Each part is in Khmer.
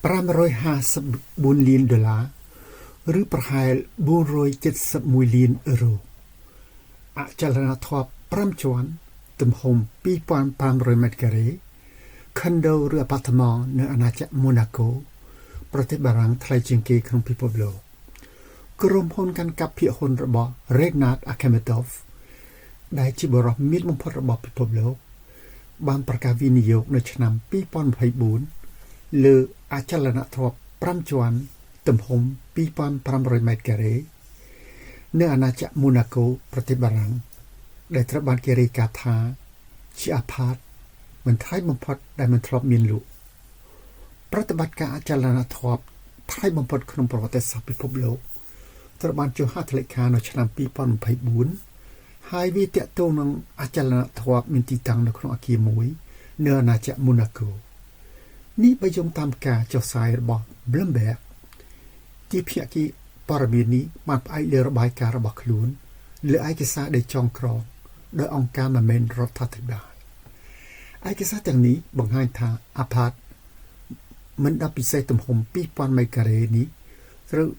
$554 លានឬប្រហែល471លានអឺរ៉ូអចលនទ្រព្យ5ជាន់ទំហំ 2,500 ម៉ែត្រការ៉េខុនដូឬអាប៉ាតឺម៉ង់នៅអាណាចក្រម៉ូណាកូប្រទេសបារាំងថ្លៃជាងគេក្នុងពិភពលោកក្រុមហ៊ុនកាន់កាប់ភាគហ៊ុនរបស់ Regnat Akhmetov ដែលជាបរិយាមានបំផុតរបស់ពិភពលោកបានប្រកាសវិនិយោគនៅឆ្នាំ2024លើអចលនទ្រព្យ5ជាន់ទំហំ 2,500 ម៉ែត្រការ៉េនៅអាណាចក្រម៉ូណាកូប្រទេសបារាំងដែលត្រូវបានគេរាយការណ៍ថាជាអាផាតមិនថ្លៃបំផុតដែលមិនធ្លាប់មានលក់ប្រតិបត្តិការអចលនទ្រព្យថ្លៃបំផុតក្នុងប្រវត្តិសាស្ត្រពិភពលោកត្រូវបានចុះហត្ថលេខានៅឆ្នាំ2024ហើយវាទាក់ទងនឹងអចលនទ្រព្យមានទីតាំងនៅក្នុងអគារមួយនៅអាណាចក្រម៉ូណាកូនេះបើយោងតាមការចុះផ្សាយរបស់ Bloomberg ជាភាគីព័ត៌មាននេះបានផ្អែកលើរបាយការណ៍របស់ខ្លួនលើឯកសារដែលចងក្រងដោយអង្គការមិនមែនរដ្ឋាភិបាលឯកសារទាំងនេះបង្ហាញថាអាផាតមិនដល់ពិសេសទំហំ 2,000 ម៉ែត្រការ៉េនេះត្រូវ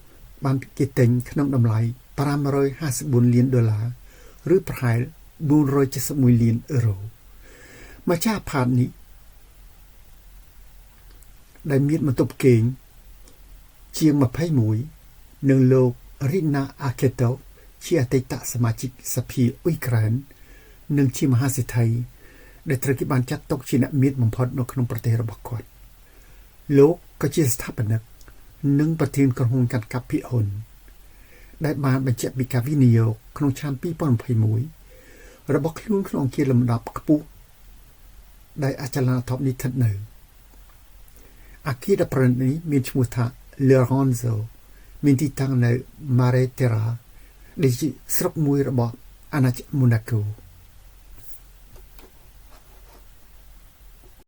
បានគេទិញក្នុងតម្លៃ$554 លានឬប្រហែល471លានអឺរ៉ូម្ចាស់អាផាតនេះដែលមានបន្ទប់គេងជាង21និងលោក Regnat Akhmetov ជាអតីតសមាជិកសភាអ៊ុយក្រែននិងជាមហាសេដ្ឋីដែលត្រូវគេបានចាត់ទុកជាអ្នកមានបំផុតនៅក្នុងប្រទេសរបស់គាត់លោកក៏ជាស្ថាបនិកនិងប្រធានក្រុមហ៊ុនកាន់កាប់ភាគហ៊ុនដែលបានបញ្ជាក់ពីការវិនិយោគក្នុងឆ្នាំ2021របស់ខ្លួនក្នុងអង្គារលំដាប់ខ្ពស់ដែលអចលនទ្រព្យនេះស្ថិតនៅអគារដែលប្រណិតនេះមានឈ្មោះថា Lorenzo មានទីតាំងនៅ Mare Terra ដែលជាស្រុកមួយរបស់អាណាចក្រម៉ូណាកូ